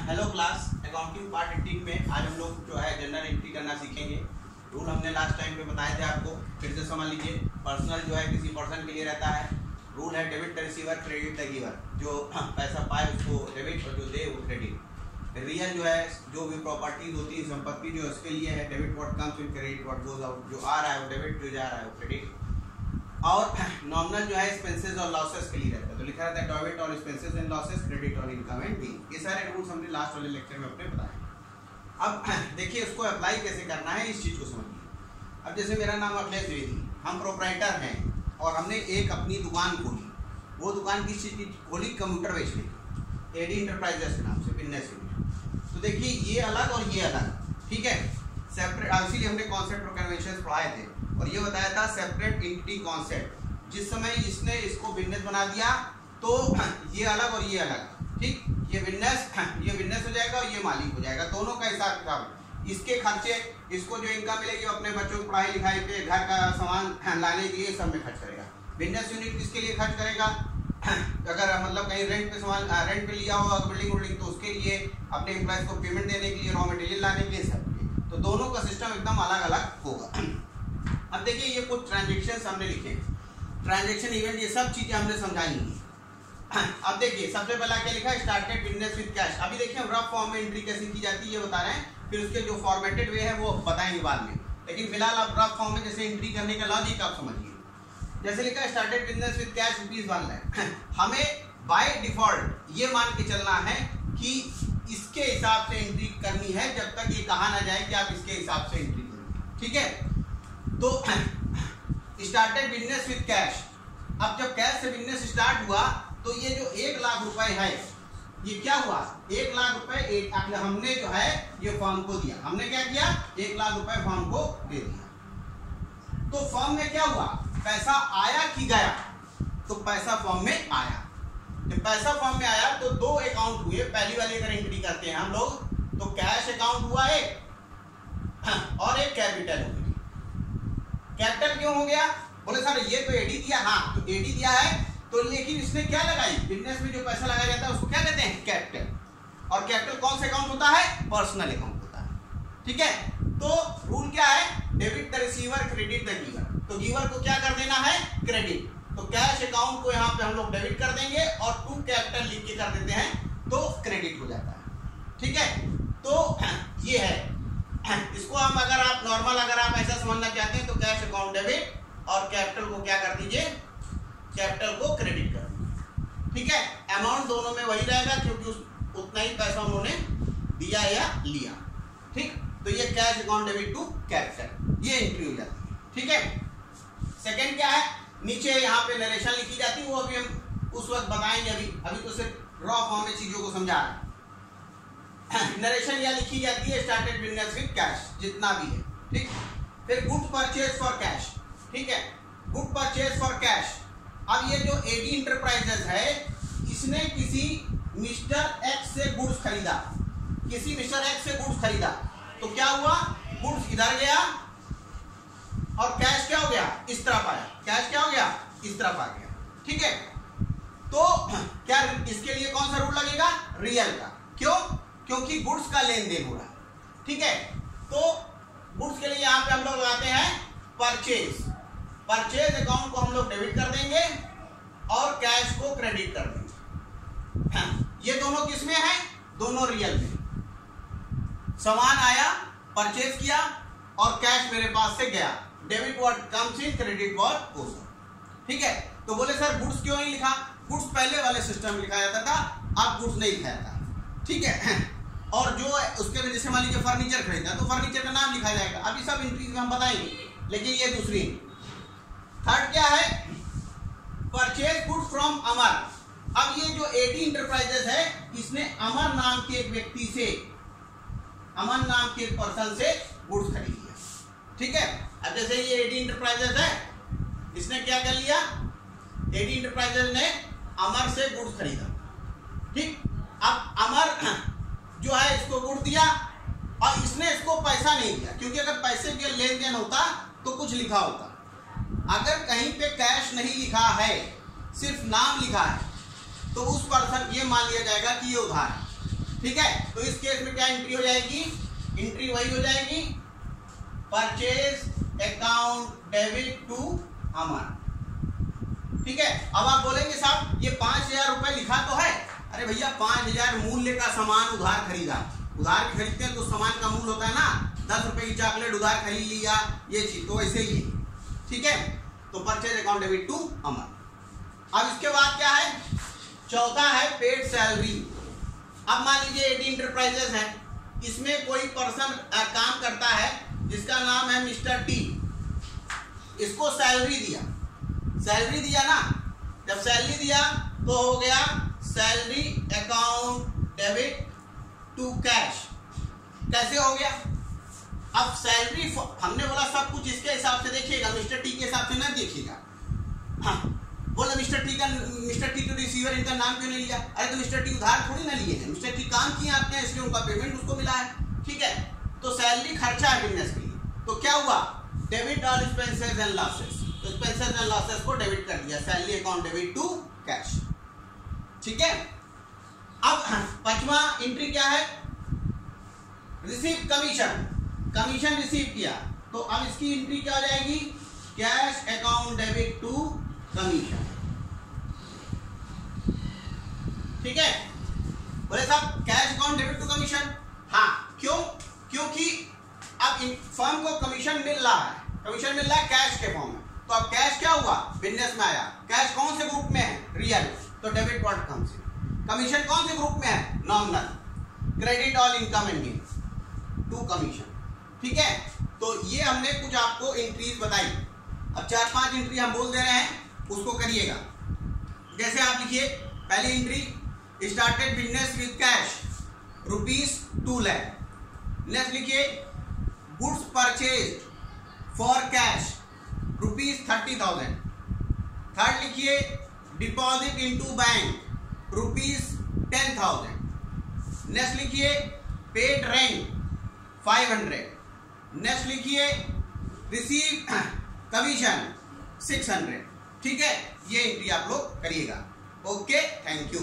Hello class, accounting part 18 में आज हम लोग जो है जनरल एंट्री करना सीखेंगे। रूल हमने लास्ट टाइम पे बताए थे आपको, फिर से समझ लीजिए। पर्सनल जो है किसी पर्सन के लिए रहता है। रूल है debit the receiver, credit the giver. जो पैसा पाए उसको डेबिट और जो दे वो क्रेडिट। रियल जो है जो भी प्रॉपर्टीज होती है, संपत्ति जो है उसके लिए है debit what comes in, credit what goes out. जो आ रहा है वो डेबिट, जो जा रहा है वो क्रेडिट। और नॉमिनल जो है एक्सपेंसेस और लॉसेस के लिए रहता है, तो लिखा रहता है डेबिट और एक्सपेंसेस एंड लॉसेस, क्रेडिट और इनकम एंड गेन। ये सारे रूल्स हमने लास्ट वाले लेक्चर में अपने बताए। अब देखिए उसको अप्लाई कैसे करना है, इस चीज़ को समझिए। अब जैसे मेरा नाम अखिलेश द्विवेदी, हम प्रोप्राइटर हैं और हमने एक अपनी दुकान खोली। वो दुकान किस चीज़ की खोली? कंप्यूटर बेचने की, एडी इंटरप्राइजेस के नाम से, बिजनेस यूनिट। तो देखिए ये अलग और ये अलग, ठीक है, सेपरेट। इसीलिए हमने कॉन्सेप्ट और कन्वेंशन पढ़ाए थे और ये बताया था सेपरेट एंटिटी कॉन्सेप्ट। जिस समय इसने इसको बिजनेस बना दिया तो ये अलग और ये अलग, ठीक। ये बिजनेस हो जाएगा और ये मालिक हो जाएगा, दोनों का हिसाब किताब। इसके खर्चे, इसको जो इनकम मिलेगी अपने बच्चों की पढ़ाई लिखाई पे, घर का सामान लाने के लिए सब में खर्च करेगा। बिजनेस यूनिट किसके लिए खर्च करेगा? अगर मतलब कहीं रेंट पे सामान रेंट पे लिया हो बिल्डिंग तो उसके लिए, अपने एम्प्लॉयज को पेमेंट देने के लिए, रॉ मटेरियल लाने के लिए, सब के लिए। तो दोनों का सिस्टम एकदम अलग अलग होगा। अब देखिए ये कुछ ट्रांजेक्शन हमने लिखे, ट्रांजेक्शन इवेंट, ये सब चीजें हमने समझाई हैं। अब देखिए सबसे पहला क्या लिखा है? Started business with cash. अभी देखिए हम रफ फॉर्म में एंट्री कैसे की जाती है ये बता रहे हैं, फिर उसके जो फॉर्मेटेड वे है वो बताएंगे बाद में। लेकिन फिलहाल आप रफ फॉर्म में जैसे एंट्री करने का लॉजिक आप समझिए। जैसे लिखा है started business with cash ₹1 lakh. हमें बाय डिफॉल्ट ये मान के चलना है कि इसके हिसाब से एंट्री करनी है, जब तक ये कहा ना जाए कि आप इसके हिसाब से एंट्री करें, ठीक है। तो स्टार्टेड बिजनेस विद कैश। अब जब कैश से बिजनेस स्टार्ट हुआ तो ये जो 1 लाख रुपए है, ये क्या हुआ? 1 लाख रुपए हमने जो है ये फर्म को दिया। हमने क्या किया? 1 लाख रुपए फर्म को दे दिया। तो फर्म में क्या हुआ? पैसा आया कि गया? तो पैसा फर्म में आया। जब पैसा फर्म में आया तो 2 अकाउंट हुए। पहली वाली अगर एंट्री करते हैं हम लोग तो कैश अकाउंट हुआ एक और एक कैपिटल हो गई। कैपिटल क्यों हो गया? बोले सर ये तो एडी दिया। हाँ, तो एडी दिया है तो, लेकिन इसने क्या लगाई? बिजनेस में जो पैसा लगाया जाता है उसको क्या कहते हैं? कैपिटल। और कैपिटल कौन से अकाउंट होता है? पर्सनल अकाउंट होता है, ठीक है। तो रूल क्या है? Debit the receiver, credit the giver. तो गिवर को क्या कर देना है? क्रेडिट। तो कैश अकाउंट को यहाँ पे हम लोग डेबिट कर देंगे और टू कैपिटल लिख के कर देते हैं तो क्रेडिट हो जाता है, ठीक है। तो ये है। इसको हम अगर आप नॉर्मल अगर आप ऐसा समझना चाहते हैं तो कैश अकाउंट डेबिट और कैपिटल को क्या कर दीजिए? कैपिटल को क्रेडिट कर दीजिए, ठीक है। अमाउंट दोनों में वही रहेगा क्योंकि उतना ही पैसा उन्होंने दिया या लिया, ठीक। तो ये cash account debit to capital, ये एंट्री हो जाती है, ठीक है। सेकंड क्या है? नीचे यहाँ पे नरेशन लिखी जाती है, वो अभी हम उस वक्त बताएंगे। अभी तो सिर्फ रॉ फॉर्म में चीजों को समझा रहे हैं। नरेशन या लिखी जाती है स्टार्टेड बिजनेस विद कैश, जितना भी है, ठीक। फिर गुड परचेज फॉर कैश, ठीक है, गुड परचेज फॉर कैश। अब ये जो एडी इंटरप्राइजेस है, इसने किसी मिस्टर एक्स से गुड्स खरीदा, किसी मिस्टर एक्स से गुड्स खरीदा, तो क्या हुआ? गुड्स इधर गया और कैश क्या हो गया? इस तरफ आया। कैश क्या हो गया? इस तरफ आ गया, ठीक है। तो क्या इसके लिए कौन सा रूल लगेगा? रियल का। क्यों? क्योंकि गुड्स का लेन देन हो रहा है, ठीक है। तो गुड्स के लिए यहां पे हम लोग लगाते हैं परचेज। परचेज अकाउंट को हम लोग डेबिट कर देंगे और कैश को क्रेडिट कर देंगे। ये दोनों किस में है? दोनों रियल में। सामान आया, परचेज किया और कैश मेरे पास से गया। Debit what comes in, credit what goes out, ठीक है। तो बोले सर गुड्स क्यों नहीं लिखा? गुड्स पहले वाले सिस्टम में लिखा जाता था, अब गुड्स नहीं लिखा जाता, ठीक है। और जो उसके लिए जैसे मान लीजिए फर्नीचर खरीदा तो फर्नीचर का नाम लिखा जाएगा। अभी सब एंट्रीज में हम बताएंगे, लेकिन ये दूसरी। थर्ड क्या है? परचेज गुड फ्रॉम अमर। अब ये जो एडी इंटरप्राइजेस है, इसने अमर नाम के एक व्यक्ति से, अमर नाम के एक पर्सन से गुड्स खरीद लिया, ठीक है। अब जैसे ये एडी इंटरप्राइजेस है, इसने क्या कर लिया? एडी इंटरप्राइजेस ने अमर से गुड्स खरीदा, ठीक। अब अमर जो है इसको गुड दिया और इसने इसको पैसा नहीं दिया, क्योंकि अगर पैसे के लेन देन होता तो कुछ लिखा होता। अगर कहीं पे कैश नहीं लिखा है, सिर्फ नाम लिखा है, तो उस पर्सन ये मान लिया जाएगा कि ये उधार है। ठीक है, तो इस केस में क्या एंट्री हो जाएगी, एंट्री वही हो जाएगी, परचेज अकाउंट डेबिट टू अमर। ठीक है, अब आप बोलेंगे साहब ये 5,000 रुपए लिखा तो है, अरे भैया 5,000 मूल्य का सामान उधार खरीदा, उधार खरीदते हैं तो सामान का मूल्य होता है ना, 10 रुपए की चॉकलेट उधार खरीद लिया, ये चीज तो ऐसे ही। ठीक है, तो परचेज अकाउंट डेबिट टू अमर। अब इसके बाद क्या है, चौथा है पेड सैलरी। अब मान लीजिए एडी इंटरप्राइजेस है, इसमें कोई पर्सन काम करता है जिसका नाम है मिस्टर टी, इसको सैलरी दिया, सैलरी दिया ना, जब सैलरी दिया तो हो गया salary account debit to cash. कैसे हो गया, अब सैलरी हमने बोला सब कुछ इसके हिसाब से देखिएगा, मिस्टर टी के हिसाब से ना देखिएगा। हाँ बोला मिस्टर टी टू रिसीवर, इनका नाम क्यों नहीं लिया, अरे तो मिस्टर टी उधार थोड़ी ना लिए हैं, मिस्टर टी काम किए आपके हैं इसलिए उनका पेमेंट उसको मिला है। ठीक है, तो सैलरी खर्चा है बिजनेस के लिए, तो क्या हुआ, debit all expenses and losses, तो एक्सपेंसेस एंड लॉसेस को डेबिट कर दिया, salary account debit to cash. ठीक है, अब पांचवा एंट्री क्या है, रिसीव कमीशन, कमीशन रिसीव किया, तो अब इसकी एंट्री क्या हो जाएगी, cash account debit to commission. ठीक है, बोले साहब cash account debit to commission, हाँ क्यों, क्योंकि अब फर्म को कमीशन मिल रहा है, कमीशन मिल रहा है कैश के फॉर्म में, तो अब कैश क्या हुआ, बिजनेस में आया, कैश कौन से ग्रुप में है, रियल, तो debit what comes in, commission कौन से ग्रुप में है, nominal, credit all income and gain to commission. ठीक है, तो ये हमने कुछ आपको एंट्रीज बताई, अब 4-5 एंट्री हम बोल दे रहे हैं, उसको करिएगा। जैसे आप लिखिए, पहली entry started business with cash ₹2 lakh, next लिखिए goods purchase for cash ₹30,000, third लिखिए डिपॉजिट इनटू बैंक ₹10,000, नेक्स्ट लिखिए पेड रेंट 500, नेक्स्ट लिखिए रिसीव कमीशन 600। ठीक है, ये एंट्री आप लोग करिएगा। Okay, thank you.